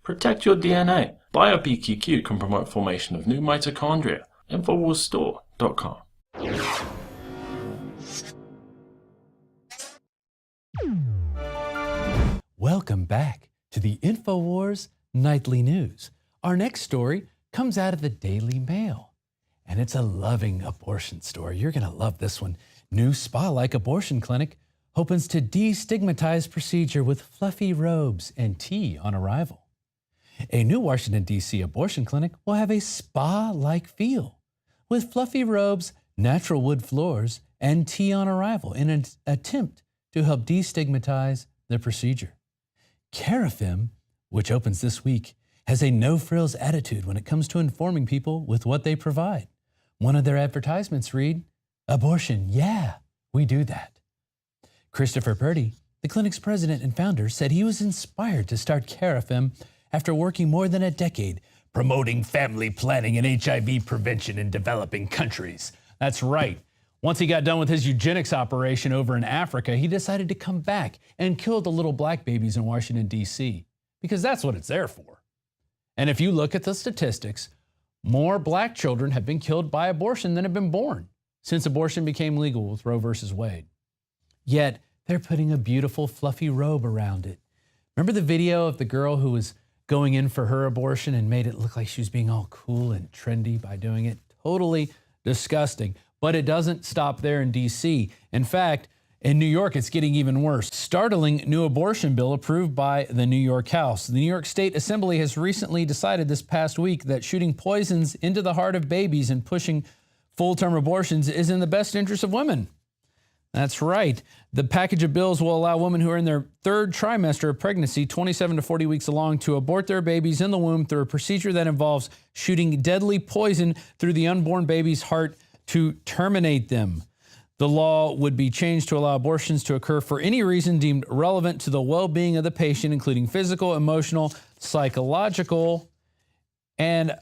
Protect your DNA. BioPQQ can promote formation of new mitochondria. Infowarsstore.com. Welcome back to the Infowars Nightly News. Our next story comes out of the Daily Mail, and it's a loving abortion story. You're going to love this one. New spa-like abortion clinic opens to destigmatize procedure with fluffy robes and tea on arrival. A new Washington, D.C. abortion clinic will have a spa-like feel with fluffy robes, natural wood floors, and tea on arrival in an attempt to help destigmatize the procedure. Carafem, which opens this week, has a no-frills attitude when it comes to informing people with what they provide. One of their advertisements read, "Abortion, yeah, we do that." Christopher Purdy, the clinic's president and founder, said he was inspired to start Carafem after working more than a decade promoting family planning and HIV prevention in developing countries. That's right. Once he got done with his eugenics operation over in Africa, he decided to come back and kill the little black babies in Washington, D.C., because that's what it's there for. And if you look at the statistics, more black children have been killed by abortion than have been born since abortion became legal with Roe versus Wade. Yet, they're putting a beautiful fluffy robe around it. Remember the video of the girl who was going in for her abortion and made it look like she was being all cool and trendy by doing it? Totally disgusting. But it doesn't stop there in D.C. In fact, in New York, it's getting even worse. Startling new abortion bill approved by the New York House. The New York State Assembly has recently decided this past week that shooting poisons into the heart of babies and pushing full-term abortions is in the best interest of women. That's right. The package of bills will allow women who are in their third trimester of pregnancy, 27 to 40 weeks along, to abort their babies in the womb through a procedure that involves shooting deadly poison through the unborn baby's heart to terminate them. The law would be changed to allow abortions to occur for any reason deemed relevant to the well-being of the patient, including physical, emotional, psychological, and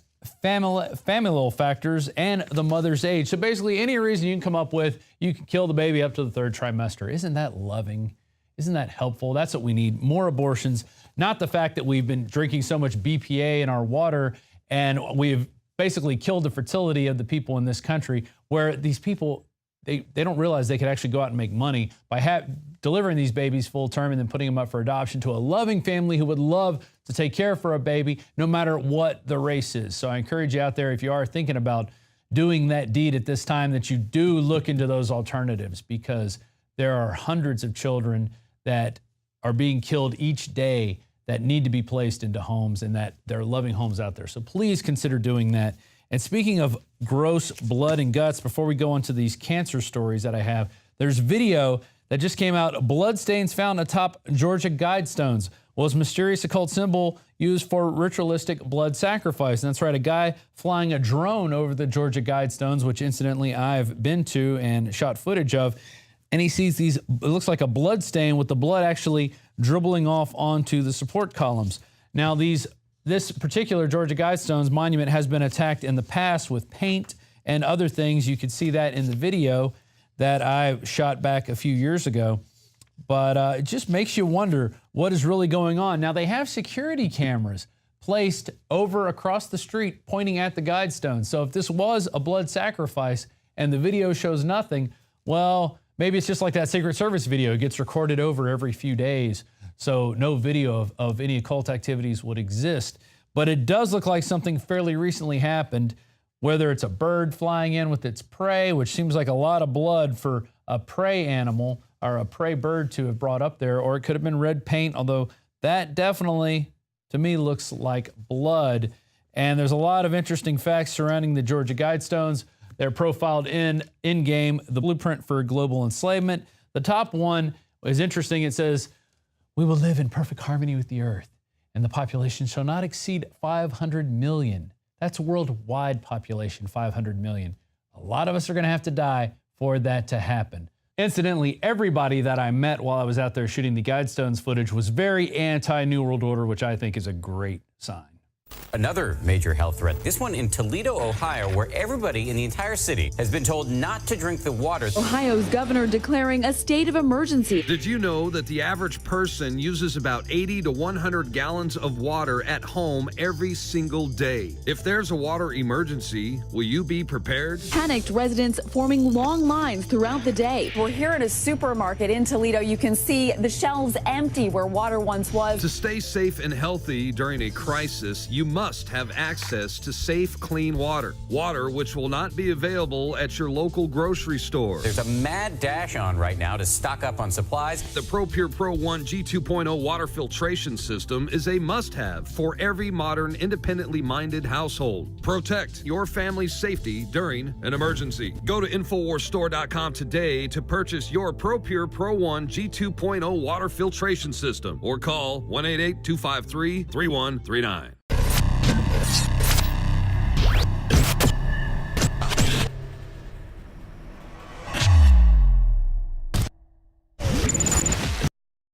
familial factors, and the mother's age. So basically, any reason you can come up with, you can kill the baby up to the third trimester. Isn't that loving? Isn't that helpful? That's what we need, more abortions, not the fact that we've been drinking so much BPA in our water and we've basically killed the fertility of the people in this country, where these people, they don't realize they could actually go out and make money by delivering these babies full term and then putting them up for adoption to a loving family who would love to take care for a baby no matter what the race is. So I encourage you out there, if you are thinking about doing that deed at this time, that you do look into those alternatives, because there are hundreds of children that are being killed each day that need to be placed into homes, and that there are loving homes out there. So please consider doing that. And speaking of gross blood and guts, before we go into these cancer stories that I have, there's video that just came out. Bloodstains found atop Georgia Guidestones was mysterious occult symbol used for ritualistic blood sacrifice. And that's right, a guy flying a drone over the Georgia Guidestones, which incidentally I've been to and shot footage of. And he sees these, it looks like a blood stain with the blood actually dribbling off onto the support columns. Now this particular Georgia Guidestones monument has been attacked in the past with paint and other things. You could see that in the video that I shot back a few years ago. But it just makes you wonder what is really going on. Now, they have security cameras placed over across the street pointing at the Guidestones. So if this was a blood sacrifice and the video shows nothing, well, maybe it's just like that Secret Service video. It gets recorded over every few days, so no video of any occult activities would exist. But it does look like something fairly recently happened, whether it's a bird flying in with its prey, which seems like a lot of blood for a prey animal or a prey bird to have brought up there, or it could have been red paint, although that definitely, to me, looks like blood. And there's a lot of interesting facts surrounding the Georgia Guidestones. They're profiled in-game, the blueprint for global enslavement. The top one is interesting. It says, "We will live in perfect harmony with the earth, and the population shall not exceed 500 million. That's worldwide population, 500 million. A lot of us are going to have to die for that to happen. Incidentally, everybody that I met while I was out there shooting the Guidestones footage was very anti-New World Order, which I think is a great sign. Another major health threat, this one in Toledo, Ohio, where everybody in the entire city has been told not to drink the water. Ohio's governor declaring a state of emergency. Did you know that the average person uses about 80 to 100 gallons of water at home every single day? If there's a water emergency, will you be prepared? Panicked residents forming long lines throughout the day. We're here at a supermarket in Toledo. You can see the shelves empty where water once was. To stay safe and healthy during a crisis, you must have access to safe, clean water. Water which will not be available at your local grocery store. There's a mad dash on right now to stock up on supplies. The ProPure Pro 1 G2.0 water filtration system is a must-have for every modern, independently minded household. Protect your family's safety during an emergency. Go to InfoWarsStore.com today to purchase your ProPure Pro 1 G2.0 water filtration system or call 1-888-253-3139.